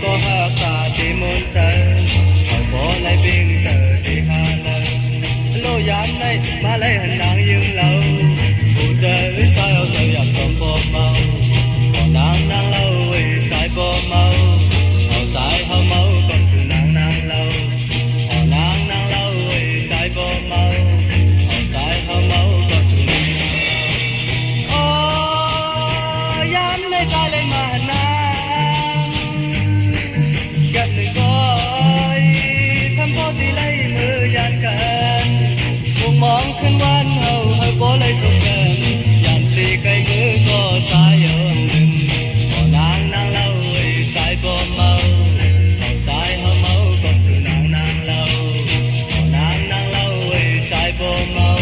có hát xa thì muốn sợ họ bỏ lại biên tờ thì hà lời lô giám này mà lấy hình nàng dương lâu phụ trợ sai ao sao dập còn bò màu họ nàng lâu vì sai bò màu họ sai hao máu còn từ nàng lâu họ nàng lâu vì sai bò màu họ sai hao máu còn từ nàng ô giám này sai lên mà nàng gặp người coi thăm phố thì lấy mưa gian cạn buồn mong khinh quan hầu hơi bố lấy thuộc gần dàn xì cây ngữ có sai ở lưng họ nàng lâu vì sai bò màu họ sai hao máu còn sự nàng lâu họ nàng lâu vì sai bò màu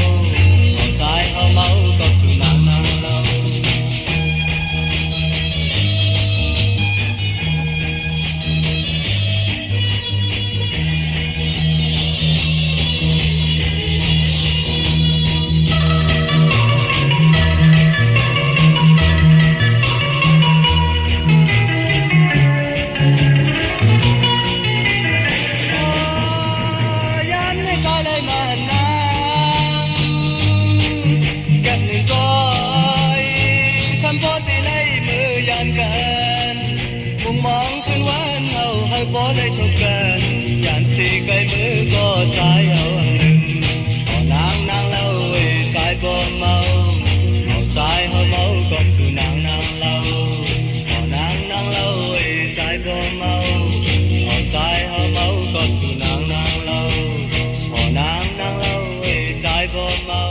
họ sai hao máu còn sự nàng lâuมุมมองขึ้นวันเอาให้บ่ได้ทุกกันย่านสิไกลมือก็ตายเอาหนึ่งเอานางเล่าไว้สายบ่เมาเอาสายเฮาเมาก็คือนางเล่าเอานางเล่าไว้สายบ่เมาเอาสายเฮาเมาก็คือนางเล่าเอานางเล่าไว้สายบ่เมา